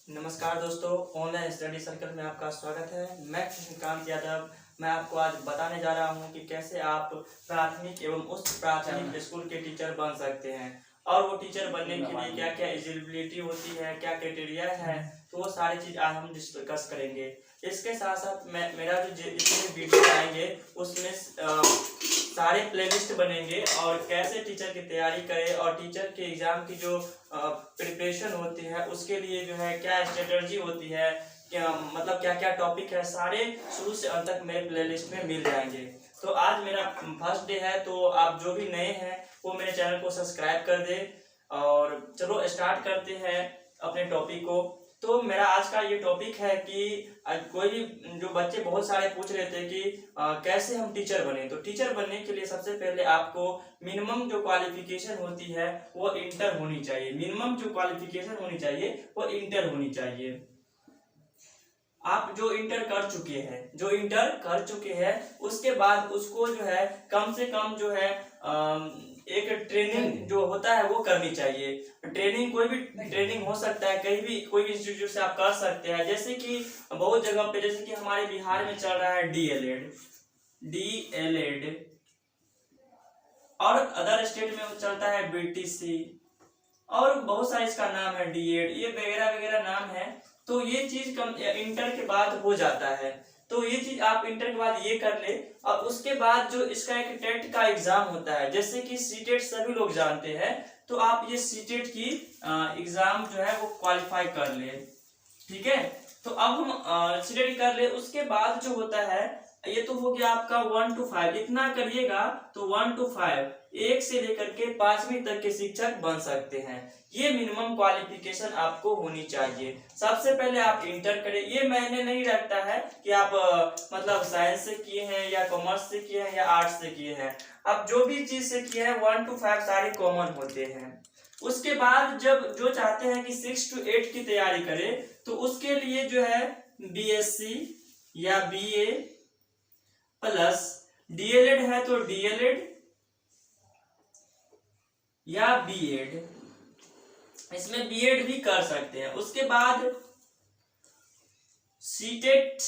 नमस्कार दोस्तों, online study circle में आपका स्वागत है। मैं कृष्णकांत यादव। मैं आपको आज बताने जा रहा हूं कि कैसे आप प्राथमिक एवं उच्च प्राथमिक स्कूल के टीचर बन सकते हैं और वो टीचर बनने के लिए क्या क्या एलिजिबिलिटी होती है, क्या क्राइटेरिया है, तो वो सारी चीज़ आज हम डिस्कस करेंगे। इसके साथ साथ मेरा जो जितने वीडियो आएंगे उसमें सारे प्लेलिस्ट बनेंगे और कैसे टीचर की तैयारी करें और टीचर के एग्ज़ाम की जो प्रिपरेशन होती है उसके लिए जो है क्या स्ट्रेटजी होती है, क्या मतलब क्या क्या टॉपिक है, सारे शुरू से अंत तक मेरे प्लेलिस्ट में मिल जाएंगे। तो आज मेरा फर्स्ट डे है, तो आप जो भी नए हैं वो मेरे चैनल को सब्सक्राइब कर दें और चलो स्टार्ट करते हैं अपने टॉपिक को। तो मेरा आज का ये टॉपिक है कि कोई भी जो बच्चे बहुत सारे पूछ रहे थे कि कैसे हम टीचर बने। तो टीचर बनने के लिए सबसे पहले आपको मिनिमम जो क्वालिफिकेशन होती है वो इंटर होनी चाहिए। मिनिमम जो क्वालिफिकेशन होनी चाहिए वो इंटर होनी चाहिए। आप जो इंटर कर चुके हैं उसके बाद उसको जो है कम से कम जो है एक ट्रेनिंग जो होता है वो करनी चाहिए। ट्रेनिंग कोई भी ट्रेनिंग हो सकता है, कहीं भी कोई भी इंस्टीट्यूट से आप कर सकते हैं। जैसे कि बहुत जगह पे, जैसे कि हमारे बिहार में चल रहा है डीएलएड और अदर स्टेट में चलता है बीटीसी और बहुत सारे इसका नाम है डीएड, ये वगैरह वगैरह नाम है। तो ये चीज इंटर के बाद हो जाता है। तो ये चीज आप इंटर के बाद ये कर ले और उसके बाद जो इसका एक टेट का एग्जाम होता है, जैसे कि सीटेट सभी लोग जानते हैं, तो आप ये सीटेट की एग्जाम जो है वो क्वालिफाई कर ले। ठीक है, तो अब हम सीटेट कर ले। उसके बाद जो होता है ये तो हो गया आपका 1 to 5, इतना करिएगा तो 1 to 5 1 से लेकर के 5वीं तक के शिक्षक बन सकते हैं। ये मिनिमम क्वालिफिकेशन आपको होनी चाहिए। सबसे पहले आप इंटर करें। ये मैंने नहीं रखता है कि आप मतलब साइंस से किए हैं या कॉमर्स से किए हैं या आर्ट्स से किए हैं। आप जो भी चीज से किए हैं 1 to 5 सारे कॉमन होते हैं। उसके बाद जब जो चाहते हैं कि 6 to 8 की तैयारी करें तो उसके लिए जो है बीएससी या बीए प्लस डीएलएड है तो डीएलएड या बीएड, इसमें बीएड भी कर सकते हैं। उसके बाद सीटेट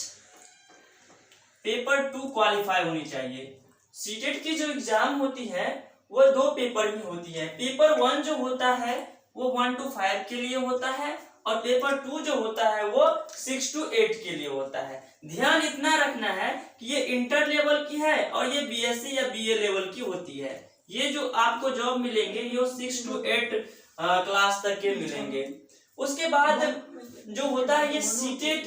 पेपर 2 क्वालिफाई होनी चाहिए। सीटेट की जो एग्जाम होती है वो 2 पेपर में होती है। पेपर 1 जो होता है वो 1 to 5 के लिए होता है और पेपर 2 जो होता है वो 6 to 8 के लिए होता है। ध्यान इतना रखना है कि ये इंटर लेवल की है और ये बीएससी या बीए लेवल की होती है। ये जो आपको जॉब मिलेंगे ये 6 to 8 क्लास तक के मिलेंगे। उसके बाद जो होता है ये सीटेट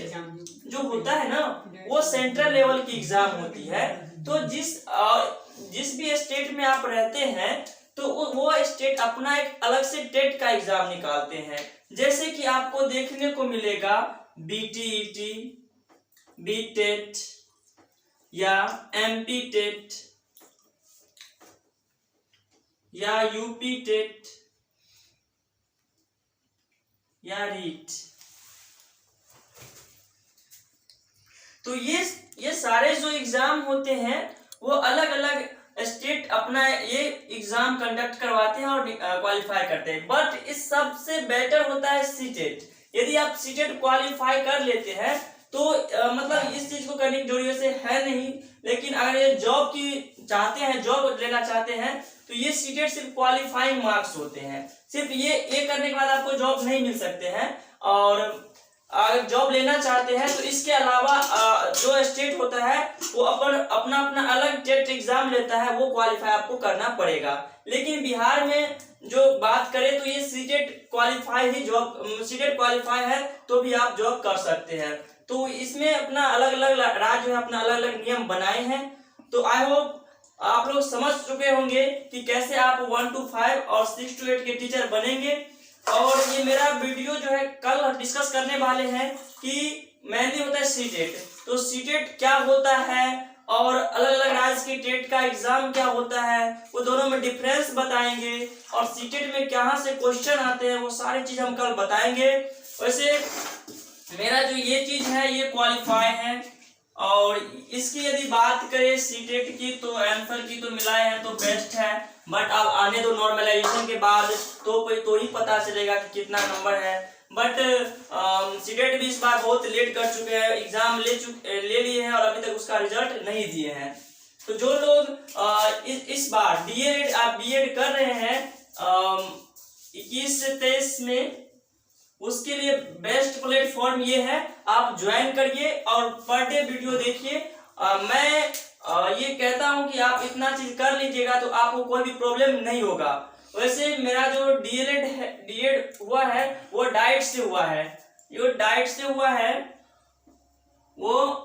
जो होता है ना वो सेंट्रल लेवल की एग्जाम होती है। तो जिस भी स्टेट में आप रहते हैं तो वो स्टेट अपना एक अलग से टेट का एग्जाम निकालते हैं। जैसे कि आपको देखने को मिलेगा बीटीईटी, बीटेट या एमपी टेट या यूपी टेट या रीट। तो ये सारे जो एग्जाम होते हैं वो अलग अलग स्टेट अपना ये एग्जाम कंडक्ट करवाते हैं और क्वालिफाई करते हैं। बट इस सबसे बेटर होता है सीटेट। यदि आप सीटेट क्वालिफाई कर लेते हैं तो मतलब इस चीज को करने की जरूरत से है नहीं, लेकिन अगर ये जॉब की चाहते हैं, जॉब लेना चाहते हैं तो ये सीटेट सिर्फ क्वालिफाइंग मार्क्स होते हैं। सिर्फ ये करने के बाद आपको जॉब नहीं मिल सकते हैं। और अगर जॉब लेना चाहते हैं तो इसके अलावा जो स्टेट होता है वो अपना अलग टेट एग्जाम लेता है, वो क्वालिफाई आपको करना पड़ेगा। लेकिन बिहार में जो बात करें तो ये सीटेट क्वालिफाई है तो भी आप जॉब कर सकते हैं। तो इसमें अपना अलग अलग राज्य में अपना अलग अलग नियम बनाए हैं। तो आई होप आप लोग समझ चुके होंगे कि कैसे आप 1 to 5 और 6 to 8 के टीचर बनेंगे। और ये मेरा वीडियो जो है कल डिस्कस करने वाले हैं कि मेनली होता है सीटेट। तो सीटेट क्या होता है और अलग अलग राज्य की टेट का एग्जाम क्या होता है, वो दोनों में डिफरेंस बताएंगे और सीटेट में कहाँ से क्वेश्चन आते हैं वो सारी चीज हम कल बताएंगे। वैसे मेरा जो ये चीज है ये क्वालिफाई है और इसकी यदि बात करें सीटेट की तो आंसर की तो मिलाए हैं तो बेस्ट है। बट अब आने दो नॉर्मलाइजेशन के बाद तो ही पता चलेगा कि कितना नंबर है। बट सीटेट भी इस बार बहुत लेट कर चुके हैं, एग्जाम ले लिए हैं और अभी तक उसका रिजल्ट नहीं दिए हैं। तो जो लोग इस बार डीएड आप बीएड कर रहे हैं 21 से 23 में, उसके लिए बेस्ट प्लेटफॉर्म ये है, आप ज्वाइन करिए और पर डे वीडियो देखिए। मैं ये कहता हूं कि आप इतना चीज कर लीजिएगा तो आपको कोई भी प्रॉब्लम नहीं होगा। वैसे मेरा जो डीएड हुआ है वो डाइट से हुआ है, जो डाइट से हुआ है वो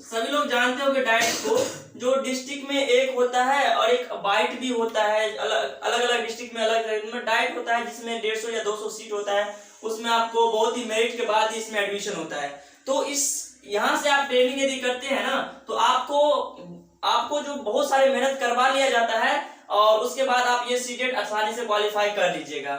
सभी लोग जानते हो कि डाइट को जो डिस्ट्रिक्ट में एक होता है और एक बाइट भी होता है, अलग अलग डिस्ट्रिक्ट में अलग में डाइट होता है जिसमें 150 या 200 सीट होता है, उसमें आपको बहुत ही मेरिट के बाद ही इसमें एडमिशन होता है। तो इस यहाँ से आप ट्रेनिंग यदि करते हैं ना तो आपको जो बहुत सारे मेहनत करवा लिया जाता है और उसके बाद आप ये सीटेट आसानी से क्वालिफाई कर लीजिएगा।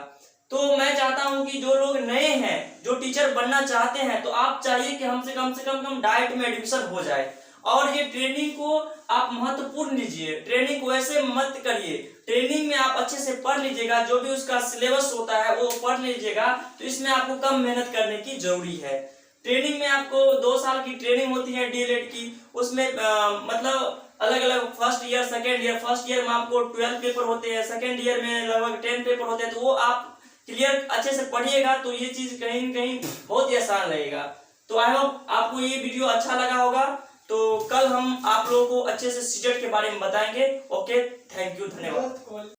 तो मैं चाहता हूं कि जो लोग नए हैं, जो टीचर बनना चाहते हैं, तो आप चाहिए कि हमसे कम से कम डाइट में एडमिशन हो जाए और ये ट्रेनिंग को आप महत्वपूर्ण लीजिए। ट्रेनिंग को ऐसे मत करिए, ट्रेनिंग में आप अच्छे से पढ़ लीजिएगा, जो भी उसका सिलेबस होता है वो पढ़ लीजिएगा, तो इसमें आपको कम मेहनत करने की जरूरी है। ट्रेनिंग में आपको 2 साल की ट्रेनिंग होती है डीएलएड की, उसमें मतलब अलग अलग first year second year, first year में आपको 12 पेपर होते हैं, सेकेंड ईयर में लगभग 10 पेपर होते हैं, तो वो आप क्लियर अच्छे से पढ़िएगा तो ये चीज कहीं न कहीं बहुत ही आसान रहेगा। तो आई होप आपको ये वीडियो अच्छा लगा होगा। तो कल हम आप लोगों को अच्छे से सीटेट के बारे में बताएंगे। ओके, थैंक यू, धन्यवाद।